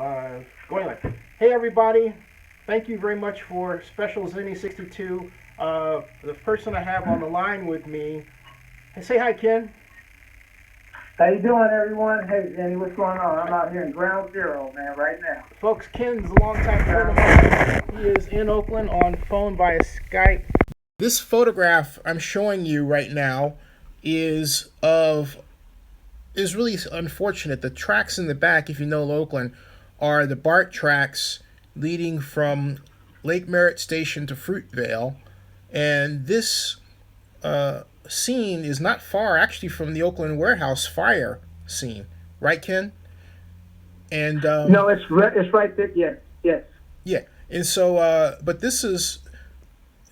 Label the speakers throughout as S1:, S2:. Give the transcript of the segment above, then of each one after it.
S1: live. Going live. Hey everybody, thank you very much for Special Zinni62. The person I have on the line with me, hey, say hi, Ken.
S2: How you doing, everyone? Hey, Jenny, what's going on? I'm out here in Ground Zero, man, right now.
S1: Folks, Ken's a longtime friend of mine. He is in Oakland on phone via Skype. This photograph I'm showing you right now is really unfortunate. The tracks in the back, if you know Oakland, are the BART tracks leading from Lake Merritt Station to Fruitvale. And this scene is not far, actually, from the Oakland warehouse fire scene. Right, Ken? And
S2: no, it's right there. Yes.
S1: Yeah. And so, but this is,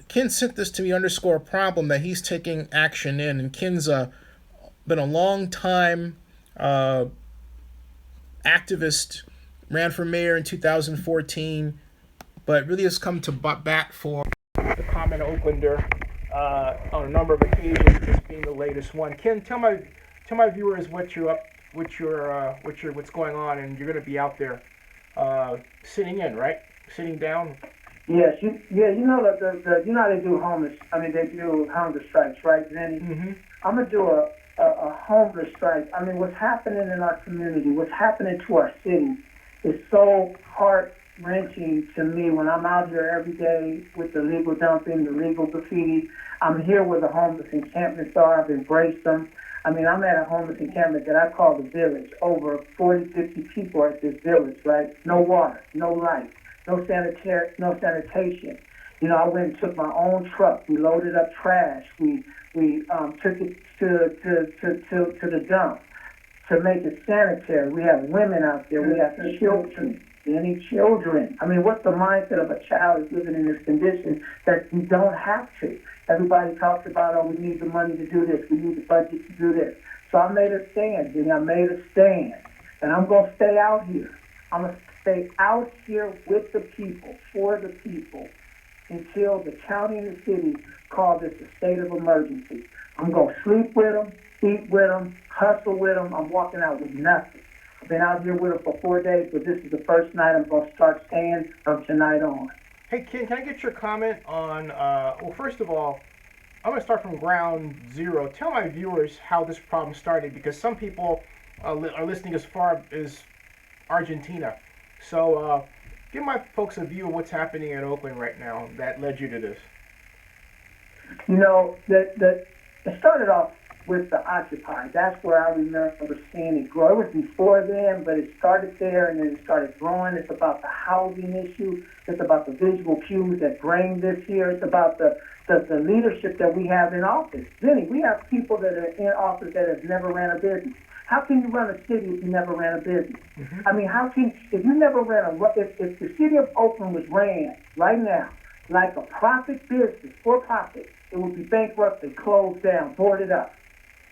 S1: Ken sent this to me _ problem that he's taking action in. And Ken's been a long time activist, ran for mayor in 2014, but really has come to bat for the common Oaklander on a number of occasions, this being the latest one. Ken, tell my viewers what's going on, and you're going to be out there sitting in, right? Sitting down.
S2: Yes, you know the you know how they do they do hunger strikes, right, Jenny?
S1: Mm-hmm.
S2: I'm gonna do a hunger strike. I mean, what's happening in our community, what's happening to our city, is so heart-wrenching to me when I'm out here every day with the legal dumping, the legal graffiti. I'm here where the homeless encampments are. I've embraced them. I mean, I'm at a homeless encampment that I call the village. Over 40, 50 people at this village, right? No water, no light, no sanitation. You know, I went and took my own truck. We loaded up trash. We took it to the dump to make it sanitary. We have women out there. We have children. Any children. I mean, what's the mindset of a child who's living in this condition that you don't have to? Everybody talks about, oh, we need the money to do this. We need the budget to do this. So I made a stand, Jimmy. I made a stand. And I'm going to stay out here. I'm going to stay out here with the people, for the people, until the county and the city call this a state of emergency. I'm going to sleep with them, eat with them, hustle with them. I'm walking out with nothing. I've been out here with them for 4 days, but this is the first night I'm going to start staying from tonight on.
S1: Hey, Ken, can I get your comment on, well, first of all, I'm going to start from ground zero. Tell my viewers how this problem started, because some people are listening as far as Argentina. So give my folks a view of what's happening in Oakland right now that led you to this.
S2: You know, it started off with the Occupy. That's where I remember seeing it grow. It was before then, but it started there and then it started growing. It's about the housing issue. It's about the visual cues that bring this here. It's about the leadership that we have in office. Jenny, we have people that are in office that have never ran a business. How can you run a city if you never ran a business? Mm-hmm. I mean, if you never if the city of Oakland was ran right now like a profit business, for profit, it would be bankrupted, closed down, boarded up.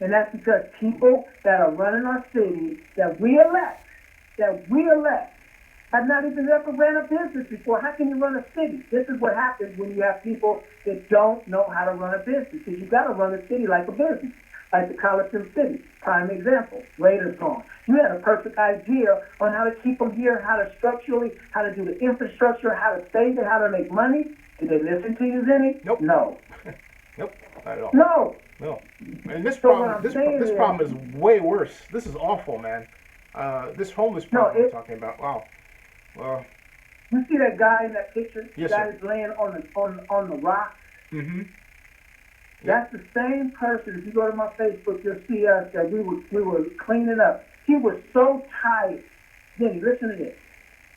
S2: And that's because people that are running our city that we elect, have not even ever ran a business before. How can you run a city? This is what happens when you have people that don't know how to run a business. Because you got to run a city like a business, like the Coliseum City. Prime example, Raiders gone. You had a perfect idea on how to keep them here, how to structurally, how to do the infrastructure, how to stay there, how to make money. Did they listen to you, Zinni?
S1: Nope.
S2: No.
S1: Nope, not at all.
S2: No.
S1: And this problem is way worse. This is awful, man. This homeless problem we're talking about. Wow.
S2: You see that guy in that picture?
S1: Yes,
S2: the guy
S1: sir.
S2: that's laying on the rock?
S1: Mm-hmm.
S2: That's the same person. If you go to my Facebook, you'll see us that we were cleaning up. He was so tired. Then listen to this.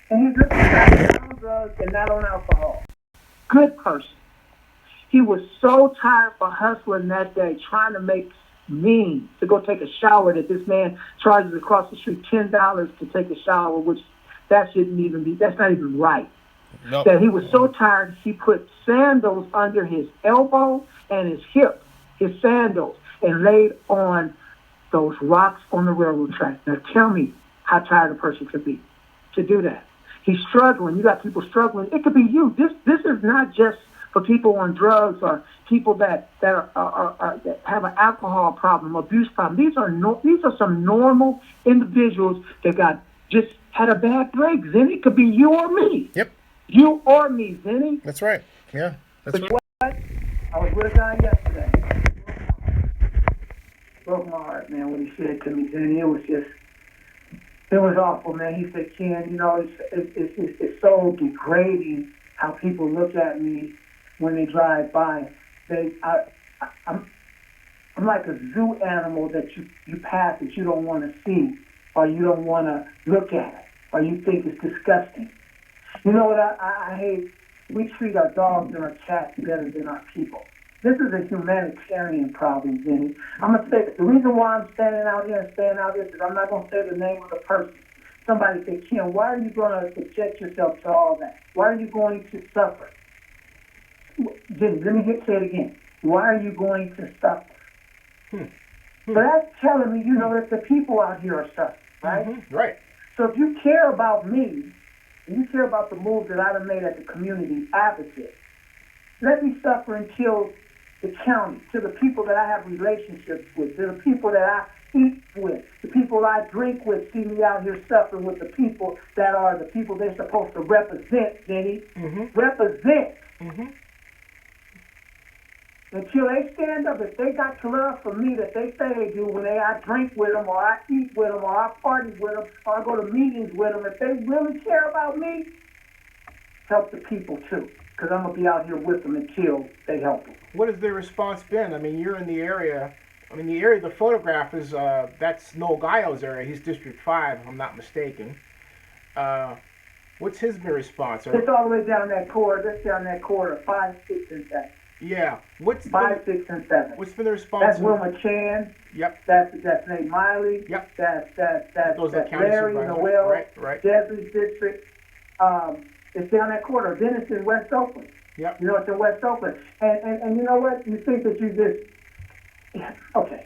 S2: And he's looking at not on drugs and not on alcohol. Good person. He was so tired for hustling that day, trying to make means to go take a shower, that this man charges across the street $10 to take a shower, which that's not even right.
S1: Nope.
S2: That he was so tired, he put sandals under his elbow and his hip, his sandals, and laid on those rocks on the railroad track. Now tell me how tired a person could be to do that. He's struggling. You got people struggling. It could be you. This is not just for people on drugs or people that have an alcohol problem, abuse problem. These are some normal individuals that got just had a bad break, Zinni. It could be you or me.
S1: Yep.
S2: You or me, Zinni.
S1: That's right. Yeah. That's
S2: But
S1: right.
S2: what? I was with a guy yesterday. Broke my heart, man, what he said to me, Zinni. It was awful, man. He said, Ken, it's so degrading how people look at me when they drive by. I'm like a zoo animal that you pass that you don't want to see, or you don't want to look at, or you think it's disgusting. You know what I hate? We treat our dogs and our cats better than our people. This is a humanitarian problem, Vinny. I'm going to say the reason why I'm standing out here is because I'm not going to say the name of the person. Somebody said, Ken, why are you going to subject yourself to all that? Why are you going to suffer? Vinny, let me say it again. Why are you going to suffer? So that's telling me, that the people out here are suffering, right?
S1: Mm-hmm. Right.
S2: So if you care about me, and you care about the moves that I've made as a community advocate, let me suffer until the county, to the people that I have relationships with, to the people that I eat with, the people I drink with, see me out here suffering with the people that are the people they're supposed to represent, Vinny.
S1: Mm-hmm.
S2: Represent.
S1: Mm-hmm.
S2: Until they stand up, if they got love for me that they say they do when I drink with them, or I eat with them, or I party with them, or I go to meetings with them, if they really care about me, help the people too. Because I'm going to be out here with them until they help them.
S1: What has their response been? I mean, you're in the area. I mean, the area the photograph is, that's Noel Gallo's area. He's District 5, if I'm not mistaken. What's his response?
S2: It's all the way down that corridor. That's down that corridor, 5, 6, and 7.
S1: Yeah.
S2: 5, 6, and 7.
S1: What's been the response?
S2: That's Wilma Chan.
S1: Yep.
S2: That's Nate Miley.
S1: Yep.
S2: That's
S1: Larry,
S2: Noel.
S1: Right.
S2: Desley's district. It's down that corridor. Then it's in West Oakland.
S1: Yep.
S2: It's in West Oakland. And you know what? You think that you just, okay.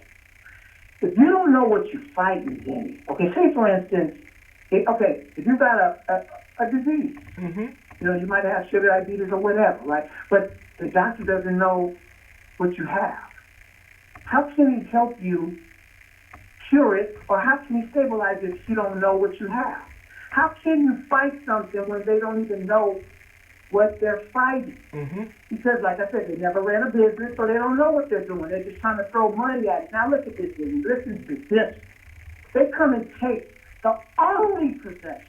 S2: If you don't know what you're fighting, Danny, okay, say for instance, if you got a disease,
S1: mm-hmm.
S2: You might have sugar diabetes or whatever, right? But the doctor doesn't know what you have. How can he help you cure it, or how can he stabilize it if you don't know what you have? How can you fight something when they don't even know what they're fighting?
S1: Mm-hmm.
S2: Because, like I said, they never ran a business, so they don't know what they're doing. They're just trying to throw money at it. Now look at this, listen to this. They come and take the only possession.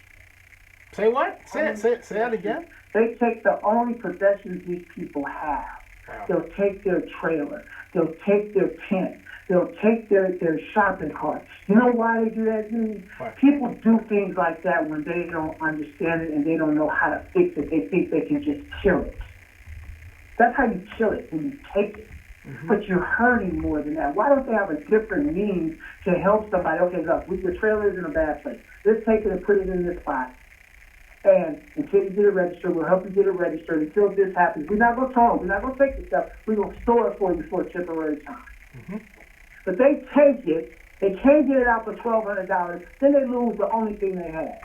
S1: Say what? Say that again.
S2: They take the only possessions these people have.
S1: Wow.
S2: They'll take their trailer. They'll take their tent. They'll take their shopping cart. You know why they do that, Jimmy? People do things like that when they don't understand it and they don't know how to fix it. They think they can just kill it. That's how you kill it, when you take it. Mm-hmm. But you're hurting more than that. Why don't they have a different means to help somebody? Okay, look, your trailer is in a bad place. Let's take it and put it in this spot. And until you get it registered, we'll help you get it registered. Until this happens, we're not going to tow it. We're not going to take the stuff. We're going to store it for you for a temporary time. Mm-hmm. But they take it. They can't get it out for $1,200. Then they lose the only thing they have.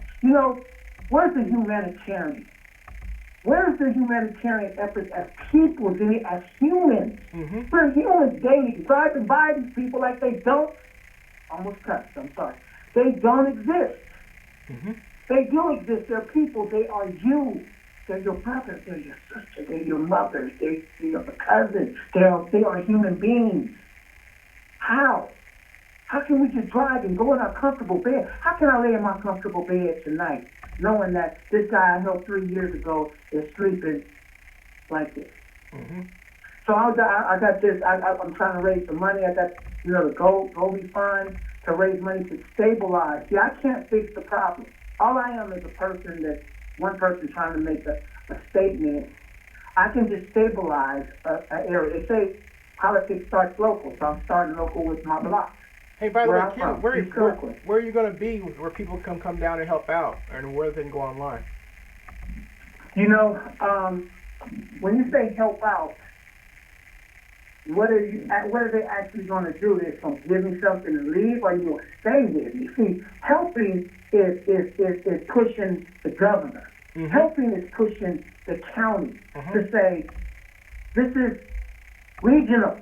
S2: Where's the humanitarian? Where's the humanitarian efforts as people, as humans? Mm-hmm. We're humans daily, driving by these people like they don't. Almost cussed, I'm sorry. They don't exist. Mm-hmm. They do exist. They're people. They are you. They're your brothers. They're your sisters. They're your mothers. They're your cousins. They are human beings. How? How can we just drive and go in our comfortable bed? How can I lay in my comfortable bed tonight knowing that this guy I helped 3 years ago is sleeping like this? Mm-hmm. So I got this. I'm trying to raise some money. I got, the Goldie Fund to raise money to stabilize. See, I can't fix the problem. All I am is one person trying to make a statement. I can just stabilize an area. They say politics starts local, so I'm starting local with my block.
S1: Hey, by the way, Ken, where are you going to be where people can come down and help out, and where they can go online?
S2: When you say help out, what are they actually going to do? They're going to give me something to leave, or you going to stay with me? See, helping is pushing the governor. Mm-hmm. Helping is pushing the county to say, this is regional.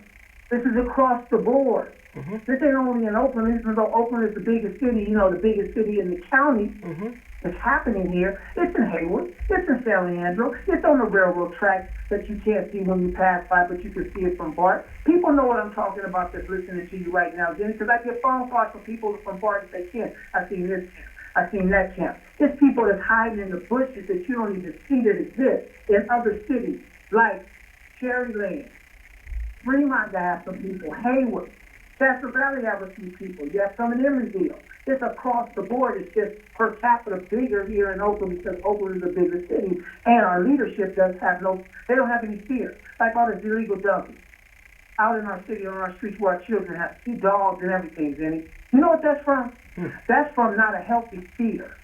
S2: This is across the board. Mm-hmm. This ain't only in Oakland, even though Oakland is the biggest city, the biggest city in the county. Mm-hmm. It's happening here. It's in Hayward. It's in San Leandro. It's on the railroad tracks that you can't see when you pass by, but you can see it from BART. People know what I'm talking about that's listening to you right now, Jenny, because I get phone calls from people from BART that say, Ken, I seen this camp. I seen that camp. It's people that's hiding in the bushes that you don't even see that exist in other cities, like Cherryland. Fremont have some people. Hayward. Chester Valley have a few people. You have some in Emeryville. It's across the board. It's just per capita bigger here in Oakland because Oakland is a bigger city, and our leadership they don't have any fear. Like all this illegal dumping out in our city, on our streets where our children have see dogs and everything, Jenny. You know what that's from? That's from not a healthy fear.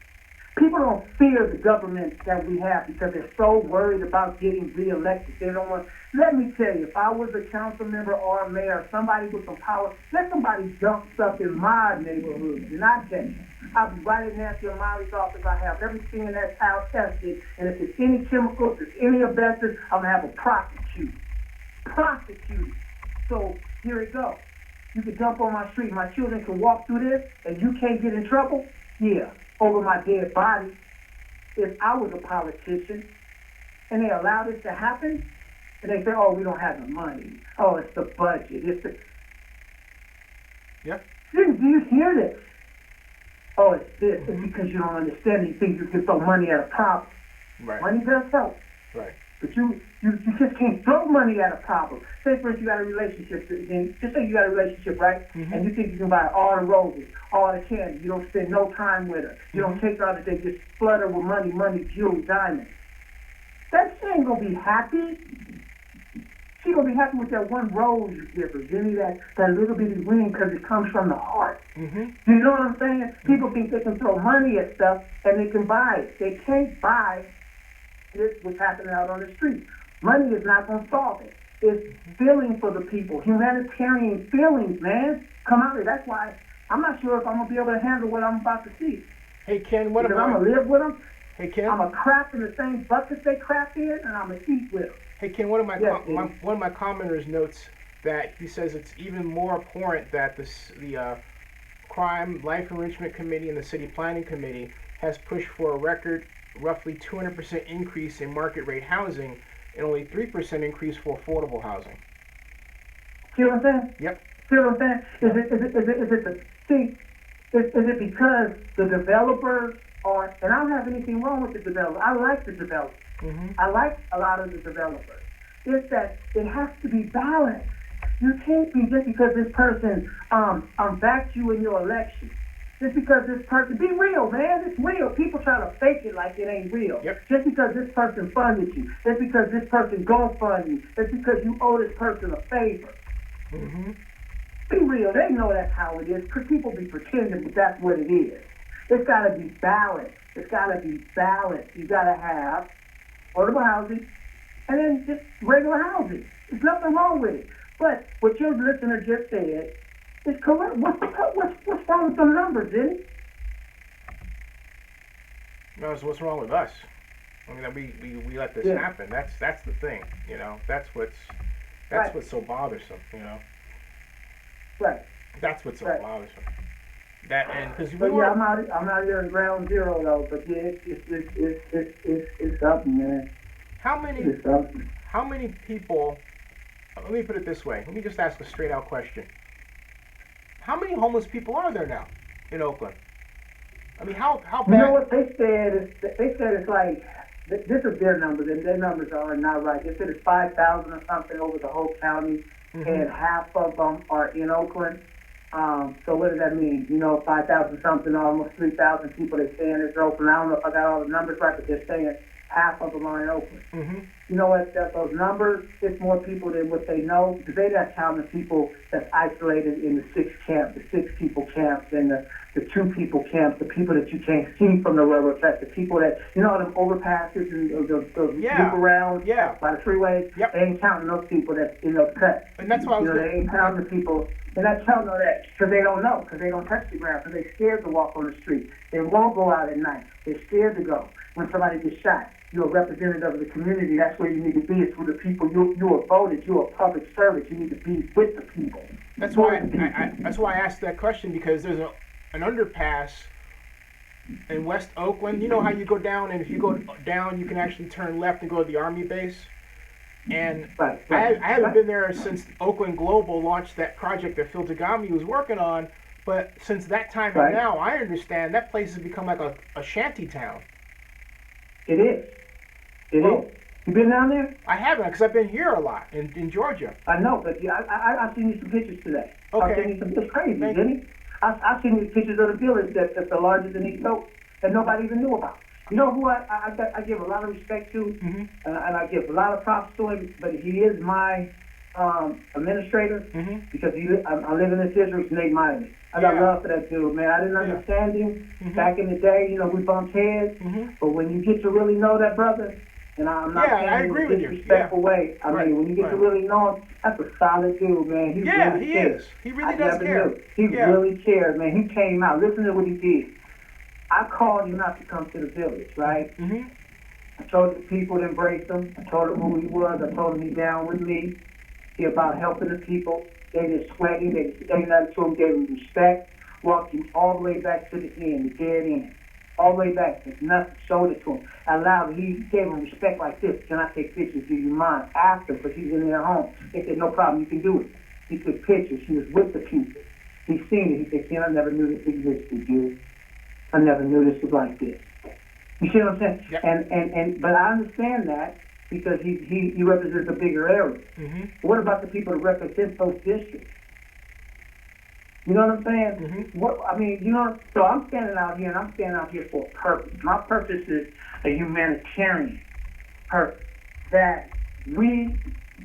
S2: People don't fear the government that we have because they're so worried about getting reelected. They don't want. Let me tell you, if I was a council member or a mayor, somebody with some power, let somebody dump stuff in my neighborhood, and I tell you, I'll be right in Nancy O'Malley's office. I have everything in that house tested, and if it's any chemicals, if it's any asbestos, I'm gonna have a prosecute. So here it goes. You can dump on my street. My children can walk through this, and you can't get in trouble. Yeah. Over my dead body. If I was a politician and they allow this to happen, and they say, oh, we don't have the money. Oh, it's the budget.
S1: Yeah.
S2: Do you hear this? Oh, it's this. It's because you don't understand. You think you can throw money at a problem.
S1: Right.
S2: Money does help.
S1: Right.
S2: But you just can't throw money at a problem. Say, for instance, you got a relationship. Just say you got a relationship, right? And you think you can buy all the roses, all the candy. You don't spend no time with her. You don't take her out that day. Just flood her with money, jewelry, diamonds. That she ain't gonna be happy. She gonna be happy with that one rose you give her. Give me that little bitty ring because it comes from the heart. Do you know what I'm saying? People think they can throw money at stuff and they can buy it. They can't buy this what's happening out on the street. Money is not going to solve it. It's feeling for the people. Humanitarian feelings, man. Come out there. That's why I'm not sure if I'm going to be able to handle what I'm about to see.
S1: Hey, Ken, what
S2: because
S1: about...
S2: I'm going to live with them.
S1: Hey, Ken.
S2: I'm going to crap in the same buckets they crap in, and I'm going to eat with them.
S1: Hey, Ken, one of my commenters notes that he says it's even more abhorrent that the Crime Life Enrichment Committee and the City Planning Committee has pushed for a record roughly 200% increase in market rate housing and only 3% increase for affordable housing.
S2: See what I'm saying?
S1: Yep.
S2: See what I'm saying? Is it because the developers are, and I don't have anything wrong with the developers. I like the developers. I like a lot of the developers. It's that it has to be balanced. You can't be just because this person backed you in your election. Just because this person, be real, man. It's real. People try to fake it like it ain't real.
S1: Yep.
S2: Just because this person funded you. Just because this person gonna fund you. Just because you owe this person a favor. Be real. They know that's how it is. Because people be pretending that that's what it is. It's got to be balanced. It's got to be balanced. You got to have affordable housing and then just regular housing. There's nothing wrong with it. But what your listener just said is correct. What's wrong with some numbers, isn't it?
S1: No, so what's wrong with us? I mean, we let this happen. That's the thing, you know. That's what's so bothersome, you know.
S2: Right.
S1: That's what's so bothersome. That and because
S2: I'm out here at ground zero though. But yeah, it's something, man.
S1: How many people? Let me put it this way. Let me just ask a straight out question. How many homeless people are there now in Oakland? I mean, how bad?
S2: You know what they said? They said it's like, this is their numbers, and their numbers are not right. They said it's 5,000 or something over the whole county, and half of them are in Oakland. So what does that mean? You know, 5,000 something, almost 3,000 people they saying it's Oakland. I don't know if I got all the numbers right, but they're saying half of them are in Oakland. You know what? Those numbers, it's more people than what they know, because they're not counting the people that's isolated in the 6 camps, the 6 people camps, and the 2 people camps, the people that you can't see from the railroad tracks, the people that, you know, them overpasses and the loop around by the freeways. They ain't counting those people that's in those cuts.
S1: And that's why
S2: they ain't counting the people. They're not telling them that because they don't know, because they don't touch the ground, because they're scared to walk on the street. They won't go out at night. They're scared to go. When somebody gets shot, you're a representative of the community. That's where you need to be. It's for the people. You are voted. You're a public servant. You need to be with the people.
S1: That's why I asked that question, because there's an underpass in West Oakland. You know how you go down, and if you go down, you can actually turn left and go to the Army base. And
S2: Right, right,
S1: I haven't
S2: right,
S1: been there since Oakland Global launched that project that Phil Tagami was working on. But since that time and
S2: right.
S1: now, I understand that place has become like a shanty town.
S2: It is. It
S1: Well,
S2: is. You been down there?
S1: I haven't because I've been here a lot in Georgia.
S2: I know, but yeah, I've seen you some pictures today. I've seen
S1: Okay,
S2: you some. It's crazy,
S1: thank
S2: isn't
S1: you.
S2: it? I've seen these pictures of the village that's the largest in East Oak that nobody even knew about. You know who I give a lot of respect to,
S1: Mhm.
S2: and I give a lot of props to him. But he is my administrator
S1: Mhm.
S2: because I live in this district. Nate Miley. I got
S1: Yeah.
S2: love for that dude, man. I didn't
S1: Yeah.
S2: understand him
S1: Mhm.
S2: back in the day. You know, we bumped heads,
S1: Mhm.
S2: but when you get to really know that brother, and I'm not
S1: Yeah,
S2: saying
S1: I
S2: it in
S1: agree
S2: a
S1: with you.
S2: disrespectful
S1: Yeah.
S2: way. I
S1: Right.
S2: mean, when you get to
S1: Right.
S2: really know him, that's a solid dude, man. He
S1: Yeah,
S2: really
S1: he
S2: cares.
S1: is. He really
S2: I
S1: does
S2: never
S1: care.
S2: knew. He
S1: Yeah.
S2: really cared, man. He came out. Listen to what he did. I called him not to come to the village, right?
S1: Mhm.
S2: I told the people to embrace him. I told him who he was. I told him he's down with me. He about helping the people. They just sweating. They just saying nothing to him. Gave him respect. Walked him all the way back to the end, the dead end. All the way back. There's nothing. Showed it to him. Allowed. He gave him respect like this. Can I take pictures? Do you mind? After, but he's in their home. They said, no problem. You can do it. He took pictures. He was with the people. He seen it. He said, I never knew this existed, dude. I never knew this was like this. You see what I'm saying?
S1: Yep.
S2: But I understand that because he represents a bigger area.
S1: Mhm.
S2: What about the people that represent those districts? You know what I'm saying?
S1: Mhm.
S2: What I mean, you know. So I'm standing out here, and I'm standing out here for a purpose. My purpose is a humanitarian purpose that we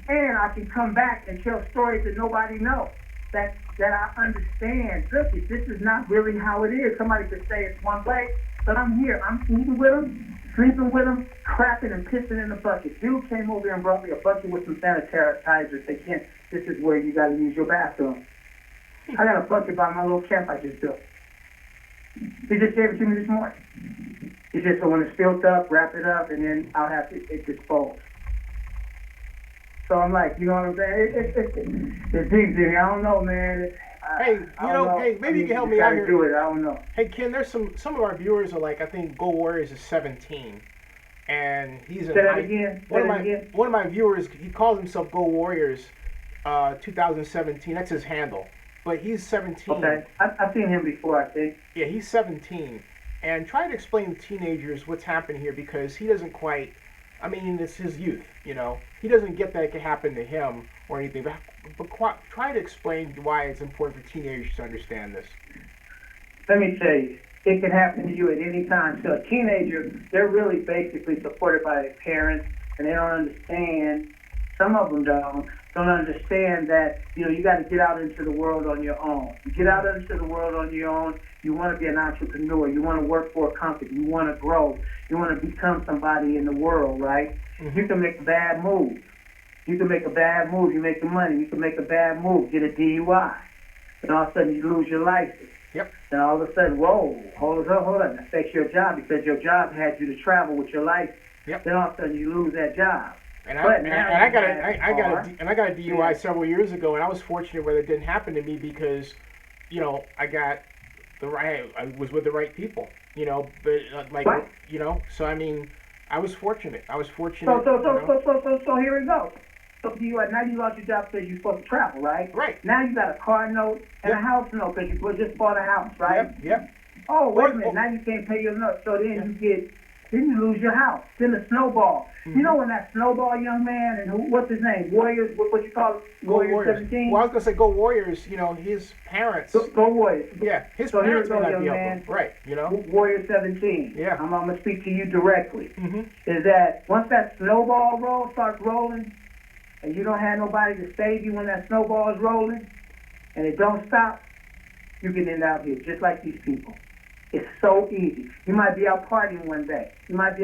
S2: and I can come back and tell stories that nobody knows. That I understand. Look, this is not really how it is. Somebody could say it's one way, but I'm here. I'm eating with them, sleeping with them, crapping and pissing in the bucket. Dude came over here and brought me a bucket with some sanitizers. They can't. This is where you got to use your bathroom. I got a bucket by my little camp I just built. He just gave it to me this morning. He said, so when it's filled up, wrap it up, and then I'll have it disposed. So I'm like, you know what I'm saying? It's deep, Jimmy. I don't know, man.
S1: Hey, you
S2: I don't
S1: know, hey, maybe you can help me out here.
S2: Do it. I don't know.
S1: Hey, Ken, there's some of our viewers are like, I think Go Warriors is 17, and he's in
S2: Say that
S1: high.
S2: again.
S1: One of my viewers, he calls himself Go Warriors, 2017. That's his handle, but he's 17.
S2: Okay, I've seen him before, I think.
S1: Yeah, he's 17, and try to explain to teenagers what's happening here because he doesn't quite. I mean, it's his youth, you know. He doesn't get that it could happen to him or anything, but try to explain why it's important for teenagers to understand this.
S2: Let me tell you, it can happen to you at any time. So a teenager, they're really basically supported by their parents, and they don't understand. Some of them don't understand that, you know, you got to get out into the world on your own. You get out into the world on your own. You want to be an entrepreneur. You want to work for a company. You want to grow. You want to become somebody in the world, right?
S1: Mm-hmm.
S2: You can make a bad move. You can make a bad move. You make the money. You can make a bad move. Get a DUI. And all of a sudden you lose your license.
S1: Yep.
S2: And all of a sudden, whoa, hold on. That affects your job because your job had you to travel with your license.
S1: Yep.
S2: Then all of a sudden you lose that job.
S1: And I got a DUI several years ago, and I was fortunate where it didn't happen to me because, you know, I was with the right people, you know, but like,
S2: what?
S1: You know, so I mean, I was fortunate. So
S2: here we go. So now you lost your job because you're supposed to travel, right?
S1: Right.
S2: Now you got a car note and
S1: Yep.
S2: a house note because you just bought a house, right?
S1: Yep.
S2: Oh, wait a minute. Now you can't pay your note. So then you lose your house. Then the snowball.
S1: Mm-hmm.
S2: You know when that snowball young man and what's his name? Warriors, what you call it?
S1: Go Warriors.
S2: 17?
S1: Well, I was gonna say Go Warriors. You know, his parents.
S2: Go Warriors.
S1: Yeah, his
S2: so
S1: parents may
S2: here we
S1: not
S2: go,
S1: be
S2: young
S1: able.
S2: man.
S1: Right. You know.
S2: Warrior 17.
S1: Yeah.
S2: I'm gonna speak to you directly.
S1: Mm-hmm.
S2: Is that once that snowball roll starts rolling, and you don't have nobody to save you when that snowball is rolling, and it don't stop, you can end out here just like these people. It's so easy. You might be out partying one day. You might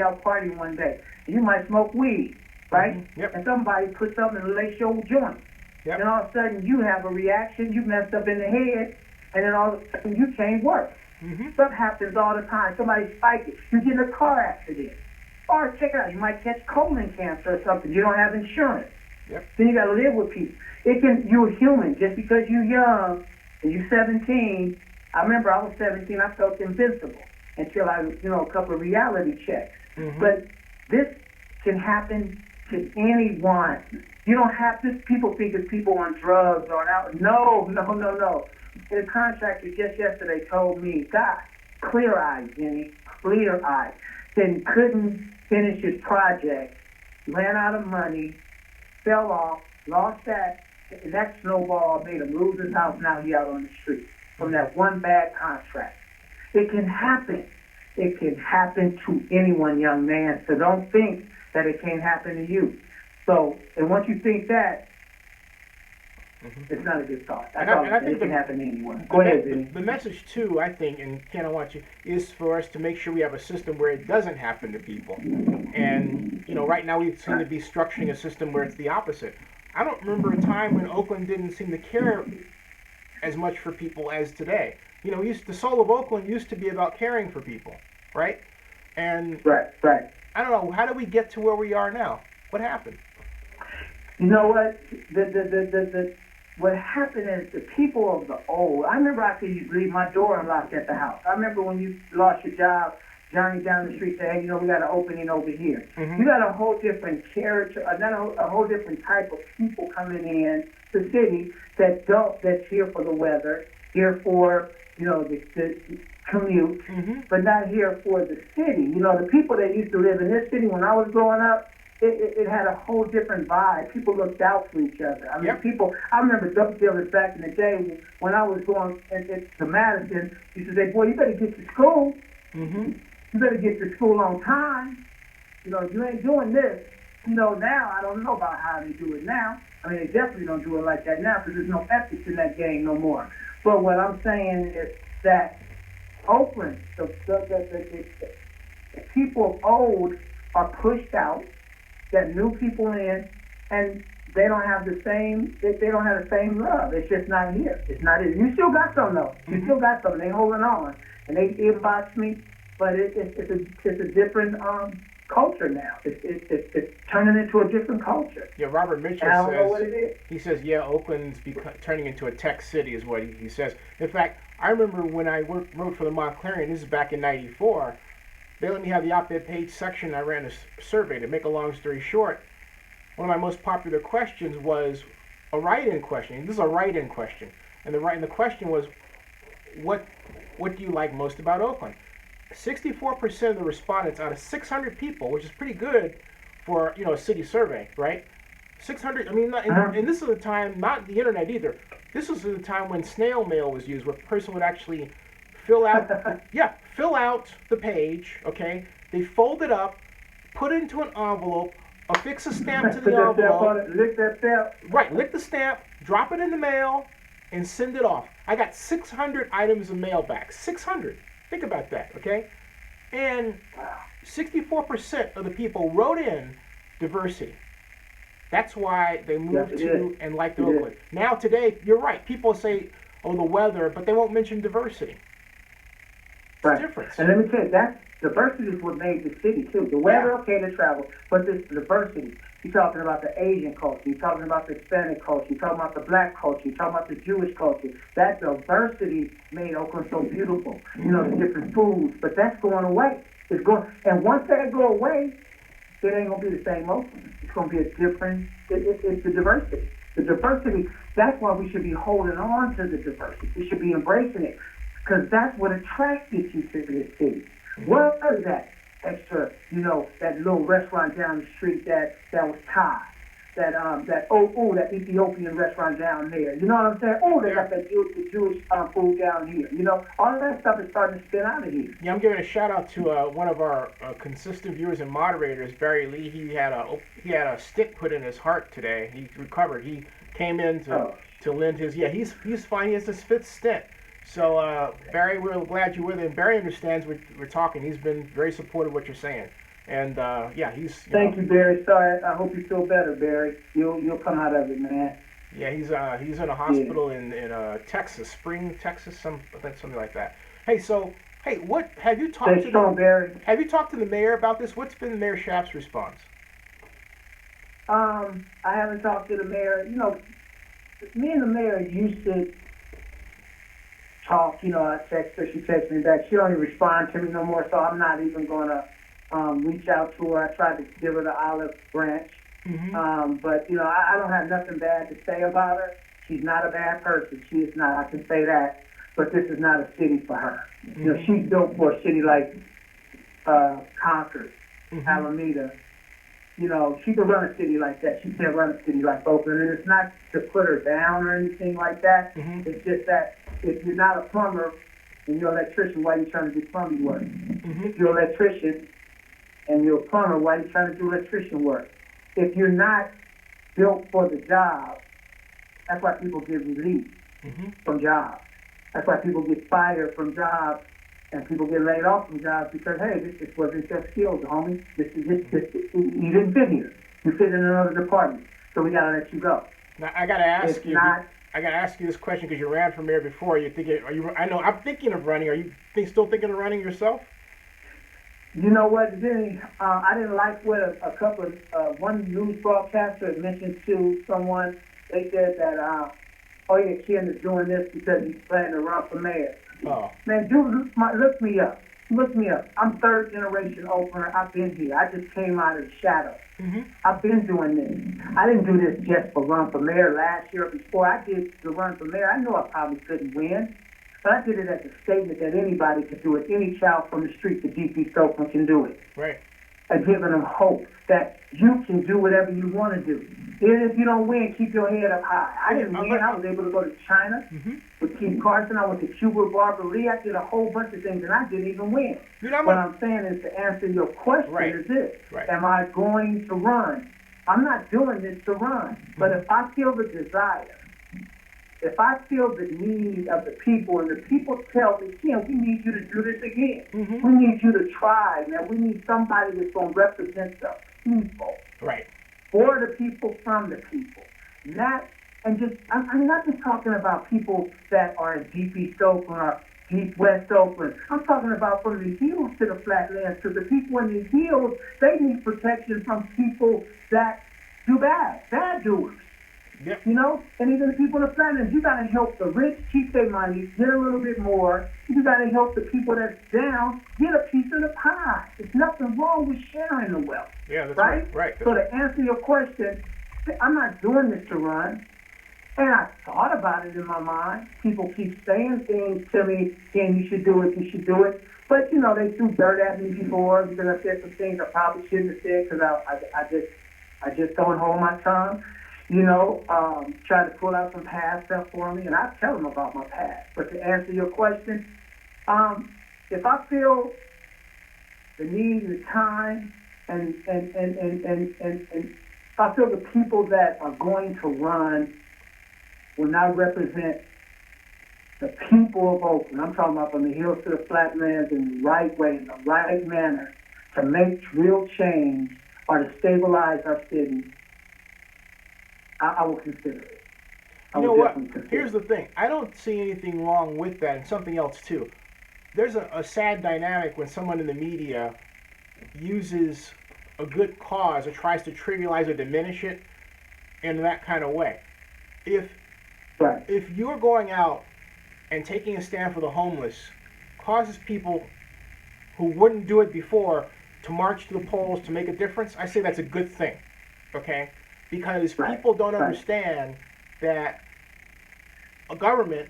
S2: smoke weed, right?
S1: Mm-hmm. Yep.
S2: And somebody puts something in the lace your joint.
S1: Yep.
S2: And all of a sudden you have a reaction. You messed up in the head, and then all of a sudden you can't work.
S1: Mm-hmm.
S2: Stuff happens all the time. Somebody spikes it. You get in a car accident. Or check it out. You might catch colon cancer or something. You don't have insurance.
S1: Yep.
S2: Then you got to live with people. You're human. Just because you're young and you're 17. I remember I was 17. I felt invincible. until I, a couple of reality checks.
S1: Mm-hmm.
S2: But this can happen to anyone. You don't have this. People think it's people on drugs or out. No, no, no, no. The contractor just yesterday told me, God, clear eyes, Jenny, clear eyes. Then couldn't finish his project, ran out of money, fell off, lost that, and that snowball made him lose his house. Now he out on the street from that one bad contract. It can happen. It can happen to anyone, young man. So don't think that it can't happen to you. So, and once you think that, it's not a good thought. I think it can happen to anyone. Go ahead, Vinny.
S1: The message, too, I think, and Ken, I want you, is for us to make sure we have a system where it doesn't happen to people. And, right now we seem to be structuring a system where it's the opposite. I don't remember a time when Oakland didn't seem to care as much for people as today. The soul of Oakland used to be about caring for people, right? And
S2: right.
S1: I don't know, how did we get to where we are now? What happened?
S2: You know what? What happened is the people of the old. I remember I could leave my door unlocked at the house. I remember when you lost your job, Johnny down the street said, hey, we got an opening over here.
S1: Mm-hmm.
S2: You got a whole different character, a whole different type of people coming in the city that's here for the weather, here for, the commute, but not here for the city. The people that used to live in this city when I was growing up, it had a whole different vibe. People looked out for each other. I mean, I remember drug dealers back in the day when I was going to Madison, used to say, boy, you better get to school.
S1: Mm-hmm.
S2: You better get to school on time. You ain't doing this. Now, I don't know about how they do it now. I mean, they definitely don't do it like that now because there's no ethics in that game no more. But what I'm saying is that Oakland, the people of old are pushed out, that new people in, and they don't have the same. They don't have the same love. It's just not here. It's not here. You still got some though. You still got some. They holding on, and they inbox me, but it's a different culture now. It's turning into a different culture.
S1: Yeah, Robert Mitchell
S2: I don't
S1: says,
S2: know what it is.
S1: He says, Oakland's turning into a tech city is what he says. In fact, I remember when I wrote for the Montclarian, this is back in '94, they let me have the op-ed page section. I ran a survey. To make a long story short, one of my most popular questions was a write-in question. This is a write-in question. And the question was, what do you like most about Oakland? 64% of the respondents out of 600 people, which is pretty good for a city survey, right? 600. I mean, and this is a time, not the internet either. This was the time when snail mail was used, where a person would actually fill out the page. Okay, they fold it up, put it into an envelope, affix a stamp to the envelope.
S2: Lick that stamp.
S1: Right, lick the stamp, drop it in the mail, and send it off. I got 600 items of mail back. 600. Think about that, okay? And 64% of the people wrote in diversity. That's why they moved to and liked Oakland. Now today, you're right. People say, the weather, but they won't mention diversity. It's difference.
S2: And let me tell you, that diversity is what made the city too. The weather, okay, to travel, but this diversity. You're talking about the Asian culture. You're talking about the Hispanic culture. You're talking about the black culture. You're talking about the Jewish culture. That diversity made Oakland so beautiful. The different foods, but that's going away. It's going, and once that go away, it ain't gonna be the same Oakland. It's gonna be a different. It's the diversity. The diversity. That's why we should be holding on to the diversity. We should be embracing it, because that's what attracted you to this city. What is that extra? That little restaurant down the street that was Thai. That Ethiopian restaurant down there. You know what I'm saying? They got that Jewish food down here. All of that stuff is starting to spin out of here.
S1: Yeah, I'm giving a shout out to one of our consistent viewers and moderators, Barry Lee. He had a stick put in his heart today. He recovered. He came in to lend his. Yeah, he's fine. He has his 5th stint. So Barry, we're glad you're with us. Barry understands what we're talking. He's been very supportive of what you're saying. And he's.
S2: Thank you, Barry. Sorry, I hope you feel better, Barry. You'll come out of it, man.
S1: Yeah, he's in a hospital in Texas, Spring, Texas, I think something like that. Hey, what have you talked to?
S2: Barry.
S1: Have you talked to the mayor about this? What's been Mayor Schaaf's response?
S2: I haven't talked to the mayor. Me and the mayor used to talk. I text her, she texts me back. She don't even respond to me no more, so I'm not even gonna reach out to her. I tried to give her the olive branch, but I don't have nothing bad to say about her. She's not a bad person. She is not. I can say that. But this is not a city for her. She's built for a city like Concord, Alameda. She can run a city like that. She can't run a city like Oakland. And it's not to put her down or anything like that. It's just that if you're not a plumber and you're an electrician, why are you trying to do plumbing work? If you're an electrician and you're a plumber, why are you trying to do electrician work? If you're not built for the job, that's why people get relief from jobs. That's why people get fired from jobs and people get laid off from jobs because, hey, this wasn't your skills, homie. This you didn't fit here. You fit in another department, so we gotta let you go.
S3: Now I gotta ask you.
S2: Not,
S3: I gotta ask you this question because you ran for mayor before. You're thinking? Are you? I know. I'm thinking of running. Are you still thinking of running yourself?
S2: You know what, Vinny? I didn't like what a couple of one news broadcaster had mentioned to someone. They said that, oh yeah, Ken is doing this because he's planning to run for mayor.
S3: Oh.
S2: Man, dude, look me up. Look me up. I'm third generation Oakland. I've been here. I just came out of the shadow. I've been doing this. I didn't do this just for run for mayor last year or before. I did the run for mayor. I know I probably couldn't win, but I did it as a statement that anybody could do it. Any child from the street to DP Oakland can do it.
S3: Right.
S2: And giving them hope that you can do whatever you want to do. Even if you don't win, keep your head up high. I didn't win. I was able to go to China with Keith Carson. I went to Cuba with Barbara Lee. I did a whole bunch of things, and I didn't even win. What I'm saying is to answer your question is this.
S3: Right.
S2: Am I going to run? I'm not doing this to run. But if I feel the desire, if I feel the need of the people, and the people tell me, Ken, we need you to do this again. We need you to try. Now, we need somebody that's going to represent the people.
S3: Right.
S2: For the people, from the people. Not, and just, I'm not just talking about people that are in deep East Oakland or deep West Oakland. I'm talking about from the hills to the flatlands, because the people in the hills, they need protection from people that do bad doers.
S3: Yep.
S2: And even the people in the flatlands, you got to help the rich keep their money, get a little bit more. You got to help the people that's down get a piece of the pie. There's nothing wrong with sharing the wealth.
S3: Yeah, that's right. Right.
S2: So to answer your question, I'm not doing this to run. And I thought about it in my mind. People keep saying things to me, Ken, you should do it, you should do it. But, they threw dirt at me before because I said some things I probably shouldn't have said because I just don't hold my tongue. Try to pull out some past stuff for me, and I tell them about my past. But to answer your question, if I feel the need and the time, and if I feel the people that are going to run will not represent the people of Oakland, I'm talking about from the hills to the flatlands in the right way, in the right manner, to make real change or to stabilize our city, I will consider it.
S3: You know what? Here's the thing. I don't see anything wrong with that, and something else too. There's a sad dynamic when someone in the media uses a good cause or tries to trivialize or diminish it in that kind of way. If you're going out and taking a stand for the homeless causes people who wouldn't do it before to march to the polls to make a difference, I say that's a good thing. Okay? Because people don't understand that a government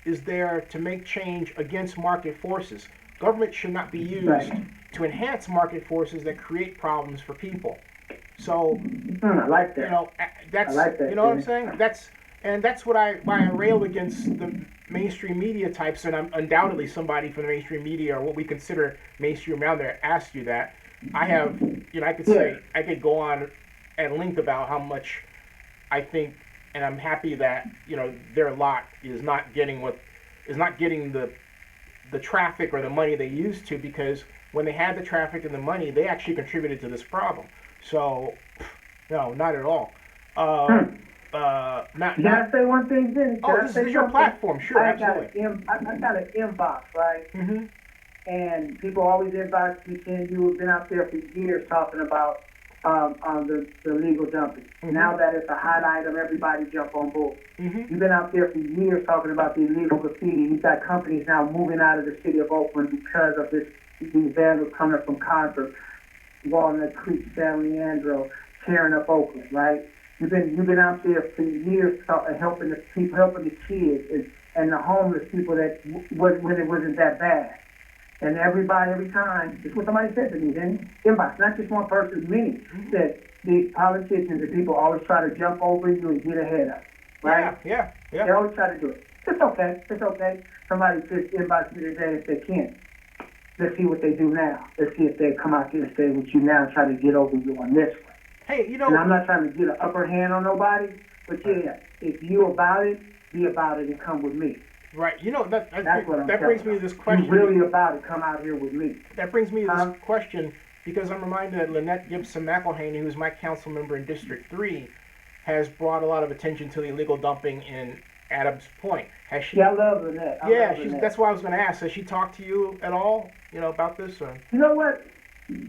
S3: is there to make change against market forces. Government should not be used to enhance market forces that create problems for people. So,
S2: I like that.
S3: That's,
S2: I like that,
S3: what I'm saying? That's why I railed against the mainstream media types, and I'm undoubtedly somebody from the mainstream media or what we consider mainstream around there asked you that. I have, I could say, I could go on at length about how much I think, and I'm happy that their lot is not getting the traffic or the money they used to, because when they had the traffic and the money, they actually contributed to this problem. So, no, not at all.
S2: Can I say one thing, Vinny?
S3: This is your platform, sure, absolutely.
S2: I got an inbox, right?
S3: Mm-hmm.
S2: And people always inbox me saying you've been out there for years talking about the illegal dumping.
S3: Mm-hmm.
S2: Now that it's a hot item, everybody jump on board.
S3: Mm-hmm.
S2: You've been out there for years talking about the illegal graffiti. You've got companies now moving out of the city of Oakland because of these vandals coming from Concord, Walnut Creek, San Leandro, tearing up Oakland, right? You've been out there for years helping the people, helping the kids and the homeless people that when it wasn't that bad. And everybody, every time, it's what somebody said to me, then inbox, not just one person, many, said the politicians and people always try to jump over you and get ahead of you, right?
S3: Yeah.
S2: They always try to do it. It's okay. Somebody just inboxed me today and said, Ken, let's see what they do now. Let's see if they come out here and stay with you now and try to get over you on this one.
S3: Hey, you know,
S2: and I'm not trying to get an upper hand on nobody, but yeah, if you about it, be about it and come with me.
S3: Right. You know, that
S2: brings
S3: me to this question.
S2: You really about it, come out here with me.
S3: That brings me to this question because I'm reminded that Lynette Gibson McElhaney, who's my council member in District 3, has brought a lot of attention to the illegal dumping in Adams Point. Has she?
S2: Yeah, I love Lynette.
S3: That's why I was going to ask. Has she talked to you at all, about this? Or?
S2: You know what?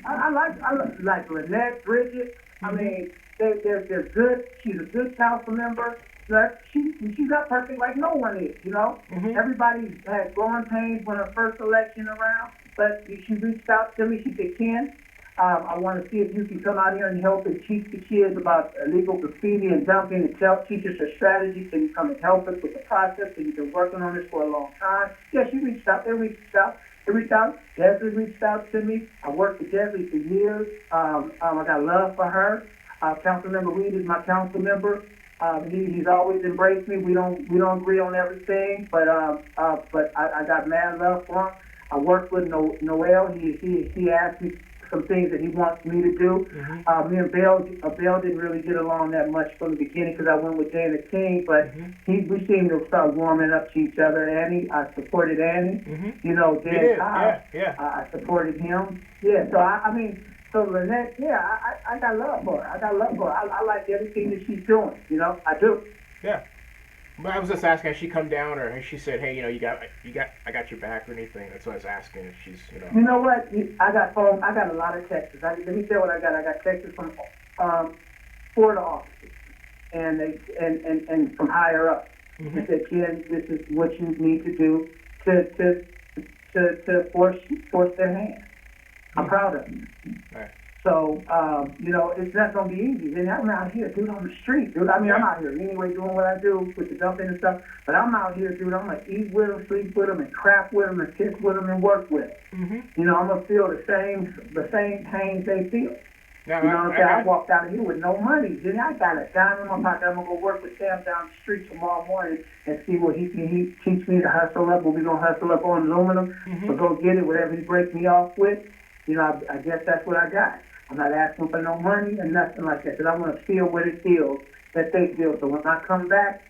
S2: I like Lynette, Bridget.
S3: Mm-hmm.
S2: I mean, they're good. She's a good council member. But she's not perfect like no one is,
S3: Mm-hmm.
S2: Everybody had growing pains when her first election around, but she reached out to me. She said, Ken, I want to see if you can come out here and help and teach the kids about illegal graffiti and dumping and teach us a strategy. Can you come and help us with the process? And you've been working on this for a long time. Yeah, she reached out. They reached out. Desiree reached out to me. I worked with Desiree for years. I got love for her. Councilmember Reed is my council member. He's always embraced me. We don't agree on everything, but I got mad love for him. I worked with Noel. He asked me some things that he wants me to do.
S3: Mm-hmm.
S2: Me and Bill didn't really get along that much from the beginning because I went with Dana King, but we seemed to start warming up to each other. I supported Annie.
S3: Mm-hmm.
S2: Dan Kyle.
S3: Yeah.
S2: I supported him. Yeah, so So Lynette, yeah, I got love for her. I like everything that she's doing. I do.
S3: Yeah. But I was just asking, has she come down, or has she said, hey, I got your back or anything? That's what I was asking. If she's,
S2: You know what? I got a lot of texts. Let me tell you what I got. I got texts from four of the officers, and from higher up.
S3: Mm-hmm.
S2: They said, Ken, this is what you need to do to force their hand. I'm proud of you.
S3: Right.
S2: So, it's not going to be easy. And I'm out here, dude, on the street, dude. I mean, I'm out here anyway doing what I do with the dumping and stuff. But I'm out here, dude. I'm going to eat with them, sleep with them, and crap with them, and kiss with them, and work with them.
S3: Mm-hmm.
S2: I'm going to feel the same pains they feel.
S3: Now,
S2: I walked out of here with no money. Then I got a dime in my pocket. I'm going to go work with Sam down the street tomorrow morning and see what he teach me to hustle up. We're going to hustle up on aluminum.
S3: Mm-hmm.
S2: So go get it, whatever he breaks me off with. I guess that's what I got. I'm not asking for no money and nothing like that, because I want to feel what it feels that they feel. So when I come back,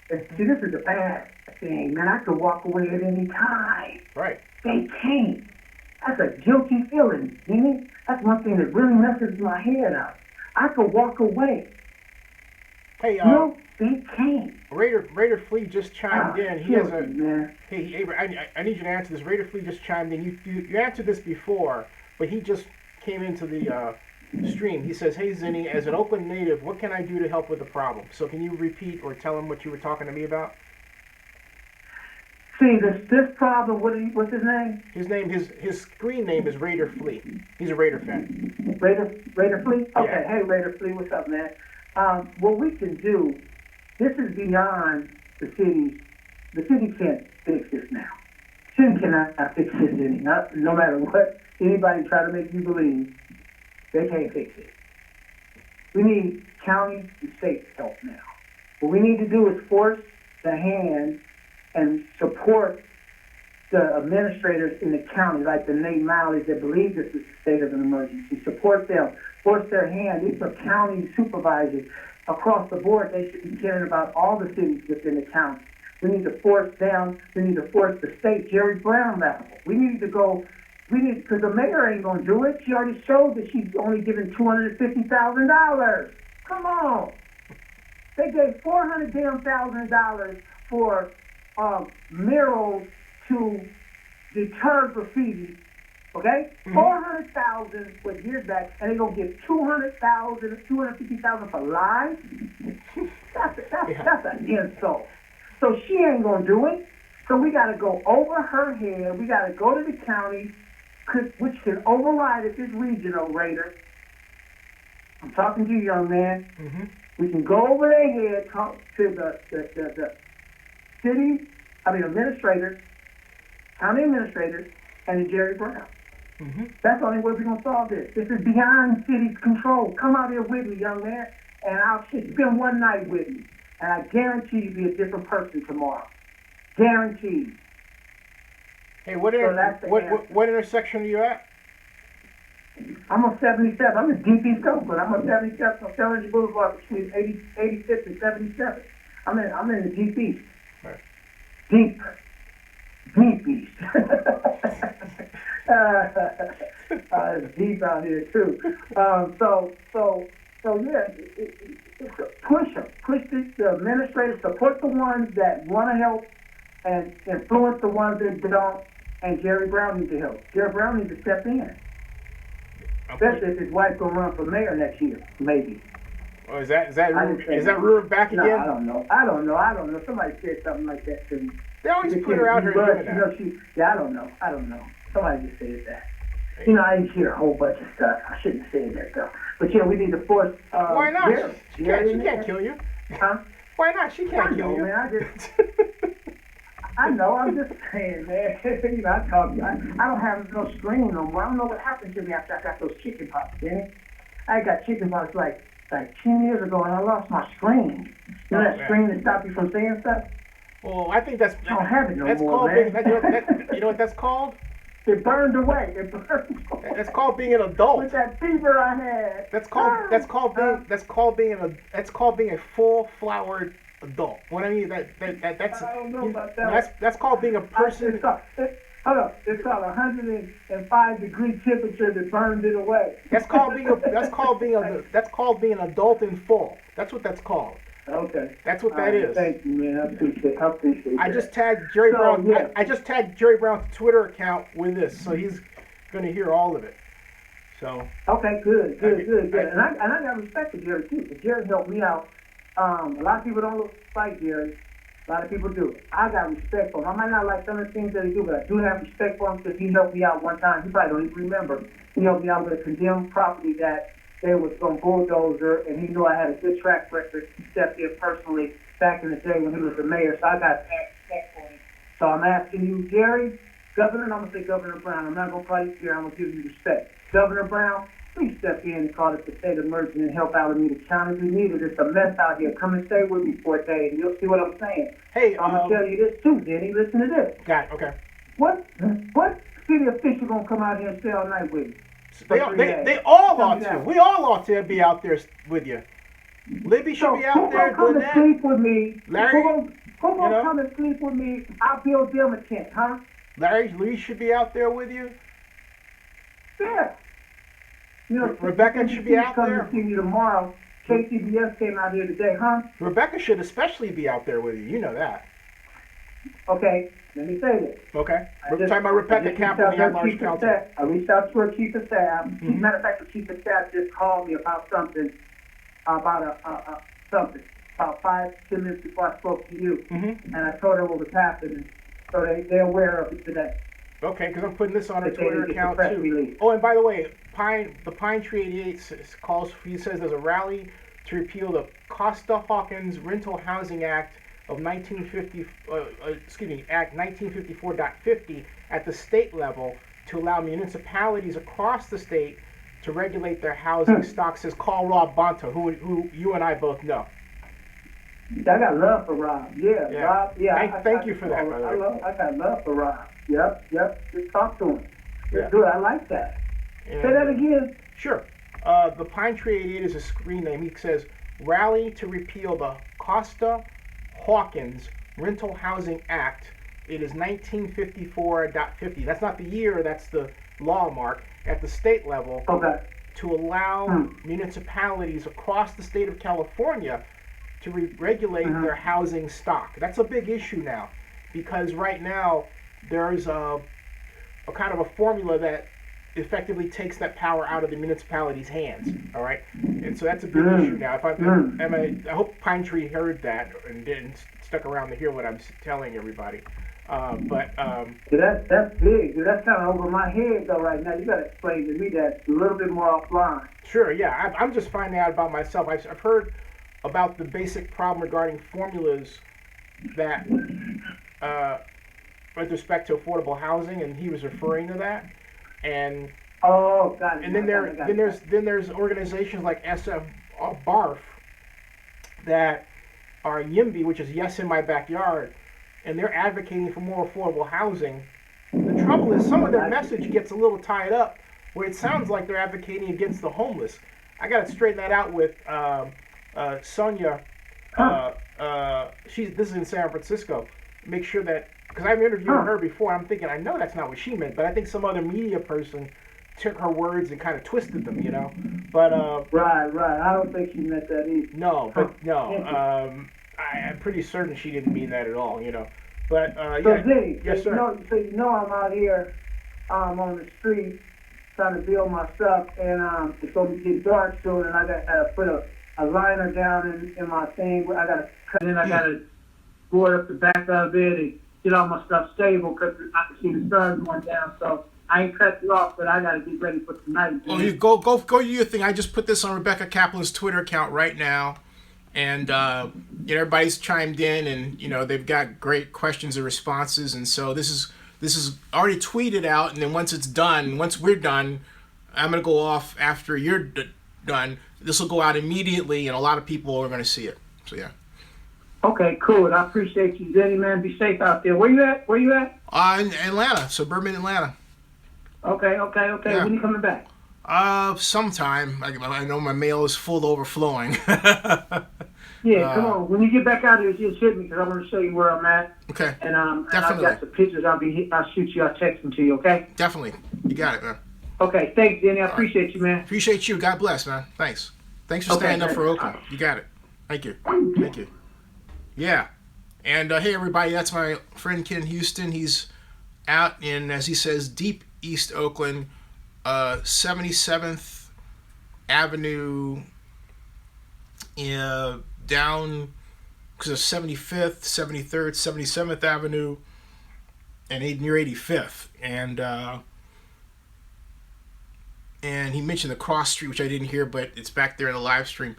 S2: see, this is a bad thing, man. I could walk away at any time.
S3: Right.
S2: They can't. That's a guilty feeling, Jimmy. That's one thing that really messes my head up. I could walk away.
S3: Hey,
S2: no, they can't.
S3: Raider Flea just chimed in. He has a.
S2: Man.
S3: Hey, Avery, I need you to answer this. Raider Flea just chimed in. You answered this before, but he just came into the stream. He says, "Hey, Zinni, as an Oakland native, what can I do to help with the problem?" So can you repeat or tell him what you were talking to me about?
S2: See, this problem. What's his name?
S3: His screen name is Raider Flea. He's a Raider fan.
S2: Raider Flea. Okay,
S3: Yeah.
S2: Hey, Raider Flea, what's up, man? What we can do. This is beyond the city. The city can't fix this now. City cannot fix this no matter what anybody try to make you believe. They can't fix it. We need county and state help now. What we need to do is force the hand and support the administrators in the county, like the Nate Miley's that believe this is a state of an emergency. Support them. Force their hand. These are county supervisors. Across the board, they should be caring about all the cities within the county. We need to force them. We need to force the state, Jerry Brown level. Because the mayor ain't going to do it. She already showed that she's only giving $250,000. Come on. They gave $400,000 for murals to deter graffiti Okay? 400,000 was years back, and they're going to give 200,000, 250,000 for lies? That's an insult. So she ain't going to do it. So we got to go over her head. We got to go to the county, which can override if it's regional, Raider. I'm talking to you, young man.
S3: Mm-hmm.
S2: We can go over their head, talk to the city, administrators, county administrators, and the Jerry Brown.
S3: Mm-hmm.
S2: That's the only way we're going to solve this. This is beyond city's control. Come out here with me, young man, and I'll spend one night with me. And I guarantee you'll be a different person tomorrow. Guaranteed.
S3: Hey, what intersection are you at?
S2: I'm on 77. I'm in deep East Oakland. I'm on 77 on Celery Boulevard between 86 and 77. I'm in the deep East.
S3: Right.
S2: Deep East. It's deep out here too. So yeah, push them. Push the administrators, support the ones that want to help, and influence the ones that don't. And Jerry Brown needs to help. Jerry Brown needs to step in. Especially if his wife's gonna run for mayor next year, maybe.
S3: Oh, is that rumored back again?
S2: No, I don't know. Somebody said something like that to me.
S3: They always put her out here doing that.
S2: I don't know. Somebody just said that. You know, I didn't hear a whole bunch of stuff. I shouldn't say that though. But yeah, we need to force.
S3: Why not? She can't kill you.
S2: Huh?
S3: Why not? She can't kill you.
S2: Man, I know. I'm just saying, man. You know, I don't have no screen no more. I don't know what happened to me after I got those chicken pox, Benny. I got chicken pox like 10 years ago, and I lost my screen. You know that screen that stopped you from saying stuff?
S3: Well, I think that's.
S2: I don't have it no
S3: that's
S2: more,
S3: called
S2: man.
S3: you know what that's called?
S2: It burned away.
S3: That's called being an adult.
S2: With that fever I had.
S3: That's called being a full-flowered adult. What I mean that's.
S2: I don't know about that.
S3: That's called being a person.
S2: It's called 105-degree temperature that burned it away.
S3: That's called being an adult in full. That's what that's called.
S2: Okay.
S3: That's what that is.
S2: Thank you, man. I appreciate that.
S3: I just tagged Jerry Brown.
S2: Yeah.
S3: I just tagged Jerry Brown's Twitter account with this, so he's going to hear all of it. So.
S2: Okay, good. And I got respect for Jerry too. Because Jerry helped me out. A lot of people don't look like Jerry. A lot of people do. I got respect for him. I might not like some of the things that he do, but I do have respect for him because he helped me out one time. He probably don't even remember. He helped me out with a condemned property that they was going to bulldozer, and he knew I had a good track record. He stepped in personally back in the day when he was the mayor, so I got respect for him. So I'm asking you, Jerry, Governor, and I'm going to say Governor Brown. I'm not going to call you Jerry. I'm going to give you respect. Governor Brown, please step in and call it the state emergency and help Alameda County. We need it. It's a mess out here. Come and stay with me for a day, and you'll see what I'm saying.
S3: Hey,
S2: I'm going to tell you this, too, Denny. Listen to this.
S3: Got it. Okay.
S2: What city official going to come out here and stay all night with you?
S3: They all ought to. We all ought to be out there with you. Libby should be out there.
S2: Who gonna come and sleep with me?
S3: Larry,
S2: who gonna come and sleep with me? I'll build them a tent, huh?
S3: Larry Lee should be out there with you.
S2: Yeah. You know,
S3: Rebecca should be out there.
S2: Come to see you tomorrow. KCBS came out here today, huh?
S3: Rebecca should especially be out there with you. You know that.
S2: Okay. Let me say this.
S3: Okay. We're talking about Rebecca Campbell, the at-large counsel.
S2: I reached out to her chief of staff. Matter of fact, the chief of staff just called me about something, about something, about 5-10 minutes before I spoke to you. And I told her what was happening, so they're aware of it today.
S3: Okay, because I'm putting this on her Twitter account too.
S2: Release.
S3: Oh, and by the way, the Pine Tree 88 calls. He says there's a rally to repeal the Costa-Hawkins Rental Housing Act of 1950, Act 1954.50 at the state level to allow municipalities across the state to regulate their housing stock, says Call Rob Bonta, who you and I both know.
S2: I got love for Rob. Yeah. Rob. Yeah.
S3: Thank you for that, by the way.
S2: I got love for Rob. Yep. Just talk to him.
S3: Yeah.
S2: Good. I like that.
S3: And,
S2: say that again.
S3: Sure. The Pine Tree 88 is a screen name. He says, rally to repeal the Costa-Hawkins Rental Housing Act. It is 1954.50. That's not the year, that's the law mark at the state level.
S2: Okay.
S3: To allow municipalities across the state of California to regulate their housing stock. That's a big issue now, because right now there's a kind of a formula that effectively takes that power out of the municipality's hands. All right, and so that's a big issue now. If I hope Pine Tree heard that and didn't stuck around to hear what I'm telling everybody.
S2: So that's big. That's kind of over my head though right now. You got to explain to me that a little bit more offline.
S3: Sure, yeah. I'm just finding out about myself. I've heard about the basic problem regarding formulas that, with respect to affordable housing, and he was referring to that. And
S2: oh, got it.
S3: And then there's organizations like SF BARF that are YIMBY, which is Yes in My Backyard, and they're advocating for more affordable housing. The trouble is some of their message gets a little tied up where it sounds like they're advocating against the homeless. I got to straighten that out with Sonia. This is in San Francisco. Make sure that, because I've interviewed her before, I'm thinking, I know that's not what she meant, but I think some other media person took her words and kind of twisted them, you know. But
S2: right. I don't think she meant that either.
S3: No. I'm pretty certain she didn't mean that at all, you know. But
S2: so
S3: yeah,
S2: Ziggy,
S3: yes, sir.
S2: You know I'm out here on the street trying to build my stuff, and it's going to get dark soon, and I got to put a liner down in my thing. I got to cut in. I got to board up the back of it and get all my stuff stable because I can see the sun going down. So I ain't cut you off, but I got to get ready for tonight.
S1: Oh, you go do your thing. I just put this on Rebecca Kaplan's Twitter account right now. And everybody's chimed in, and they've got great questions and responses. And so this is already tweeted out. And then once we're done, I'm gonna go off after you're done. This will go out immediately, and a lot of people are gonna see it. So yeah.
S2: Okay, cool. I appreciate you, Denny, man. Be safe out there. Where you at?
S1: In Atlanta, suburban Atlanta.
S2: Okay. Yeah. When you coming back?
S1: Sometime. I know my mail is full overflowing.
S2: Yeah, come on. When you get back out here, just hit me because I want to show you where I'm at.
S1: Okay.
S2: And
S1: definitely.
S2: I've got some pictures. I'll shoot you. I'll text them to you. Okay.
S1: Definitely. You got it, man.
S2: Okay. Thanks, Denny. I appreciate you, man.
S1: Appreciate you. God bless, man. Thanks for standing up for Oakland. You got it. Thank you. Yeah. And hey, everybody. That's my friend Ken Houston. He's out in, as he says, deep East Oakland. 77th Avenue, down because of 75th, 73rd, 77th Avenue, and near 85th. And he mentioned the cross street, which I didn't hear, but it's back there in the live stream.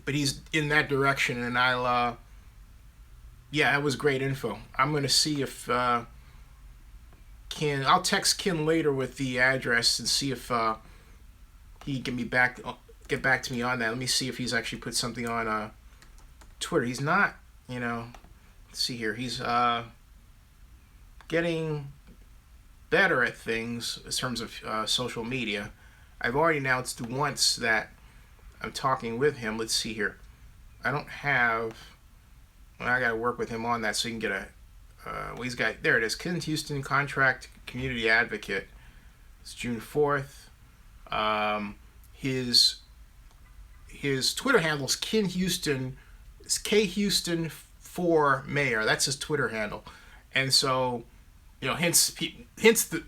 S1: But he's in that direction, and that was great info. I'm going to see if I'll text Ken later with the address and see if he can get back to me on that. Let me see if he's actually put something on Twitter. He's not, let's see here. He's getting better at things in terms of social media. I've already announced once that I'm talking with him. Let's see here. I got to work with him on that so you can get he's got, there it is, Ken Houston, Contract Community Advocate. It's June 4th. His Twitter handle is Ken Houston. It's K Houston for Mayor. That's his Twitter handle. And so, hence the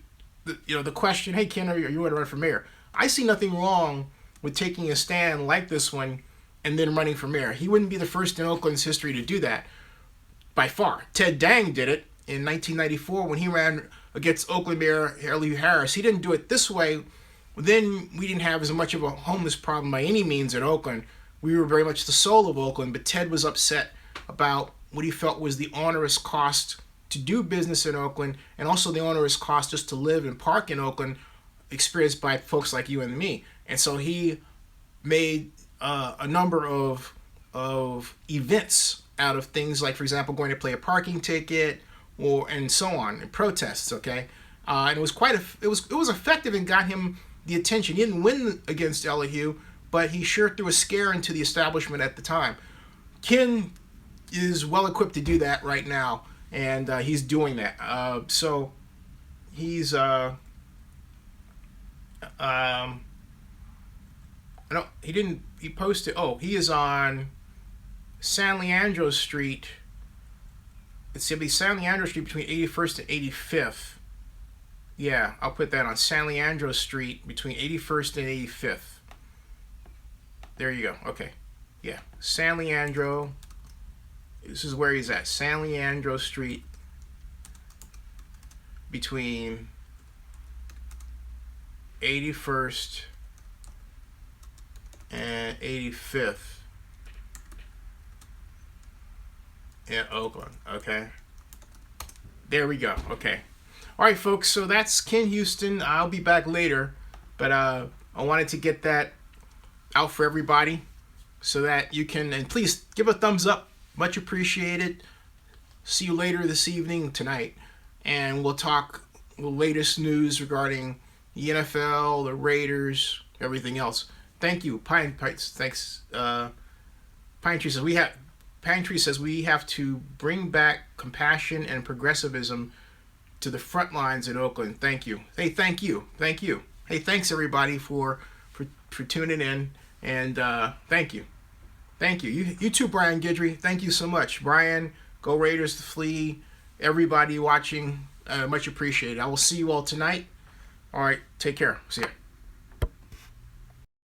S1: question, hey Ken, are you want to run for mayor? I see nothing wrong with taking a stand like this one and then running for mayor. He wouldn't be the first in Oakland's history to do that. By far. Ted Dang did it in 1994 when he ran against Oakland Mayor Elihu Harris. He didn't do it this way. Then we didn't have as much of a homeless problem by any means in Oakland. We were very much the soul of Oakland, but Ted was upset about what he felt was the onerous cost to do business in Oakland and also the onerous cost just to live and park in Oakland experienced by folks like you and me. And so he made a number of events out of things like, for example, going to play a parking ticket and so on, and protests, okay? And it was it was effective and got him the attention. He didn't win against Elihu, but he sure threw a scare into the establishment at the time. Ken is well equipped to do that right now, and he's doing that. So he's he posted, he is on San Leandro Street. It's going to be San Leandro Street between 81st and 85th. Yeah, I'll put that on San Leandro Street between 81st and 85th. There you go. Okay. Yeah. San Leandro. This is where he's at. San Leandro Street between 81st and 85th in Oakland. Okay. There we go. Okay. All right, folks. So that's Ken Houston. I'll be back later, but I wanted to get that out for everybody so that you can, and please give a thumbs up. Much appreciated. See you later this evening, tonight, and we'll talk the latest news regarding the NFL, the Raiders, everything else. Thank you, Pine Pites. Thanks. Pine Tree says we have to bring back compassion and progressivism to the front lines in Oakland. Thank you. Hey, thank you. Hey, thanks everybody for tuning in, and thank you. You too, Brian Guidry. Thank you so much, Brian. Go Raiders to flee. Everybody watching, much appreciated. I will see you all tonight. All right, take care. See ya.